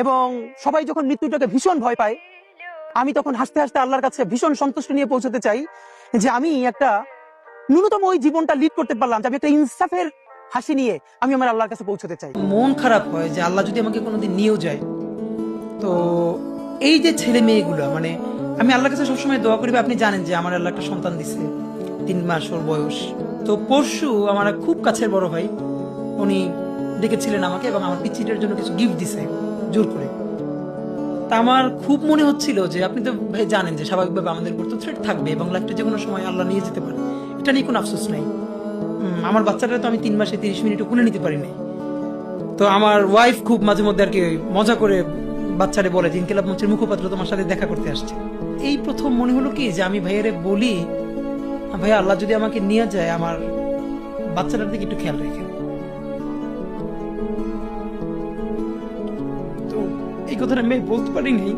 এবং সবাই যখন মৃত্যুটাকে ভীষণ ভয় পায়, আমি তখন হাসতে হাসতে আল্লাহর কাছে ভীষণ সন্তুষ্টি নিয়ে পৌঁছতে চাই যে আমি একটা ন্যূনতম ওই জীবনটা লিড করতে পারলাম, যে আমি একটা ইনসাফের হাসি নিয়ে আমি আমার আল্লাহর কাছে পৌঁছতে চাই। মন খারাপ হয় যে আল্লাহ যদি আমাকে কোনোদিন নিয়েও যায়, তো এই যে ছেলে মেয়েগুলো, মানে আমি আল্লাহর কাছে সবসময় দোয়া করি। আপনি জানেন যে আমার আল্লাহ একটা সন্তান দিছে, 3 মাস ওর বয়স। তো পরশু আমার এক খুব কাছের বড় ভাই, উনি ডেকেছিলেন আমাকে এবং আমার পিচ্চিটার জন্য কিছু গিফট দিছে জোর করে। তা আমার খুব মনে হচ্ছিল যে আপনি তো ভাই জানেন যে স্বাভাবিকভাবে আমাদের উপর তো থ্রেট থাকবে এবং লাইফটা যে কোনো সময় আল্লাহ নিয়ে যেতে পারে, এটা নিয়ে কোনো আফসোস নাই। আমার বাচ্চাটা তো আমি 3 মাসে 30 মিনিটও কোলে নিতে পারি নাই। তো আমার ওয়াইফ খুব মাঝে মধ্যে আর কি মজা করে বাচ্চারে বলে যে ইনকিলাব মঞ্চের মুখপাত্র তোমার সাথে দেখা করতে আসছে। এই প্রথম মনে হলো কি যে আমি ভাইয়ারে বলি, ভাইয়া আল্লাহ যদি আমাকে নিয়ে যায় আমার বাচ্চাটার দিকে একটু খেয়াল রেখে। তো এই কথাটা আমি বলতে পারিনি।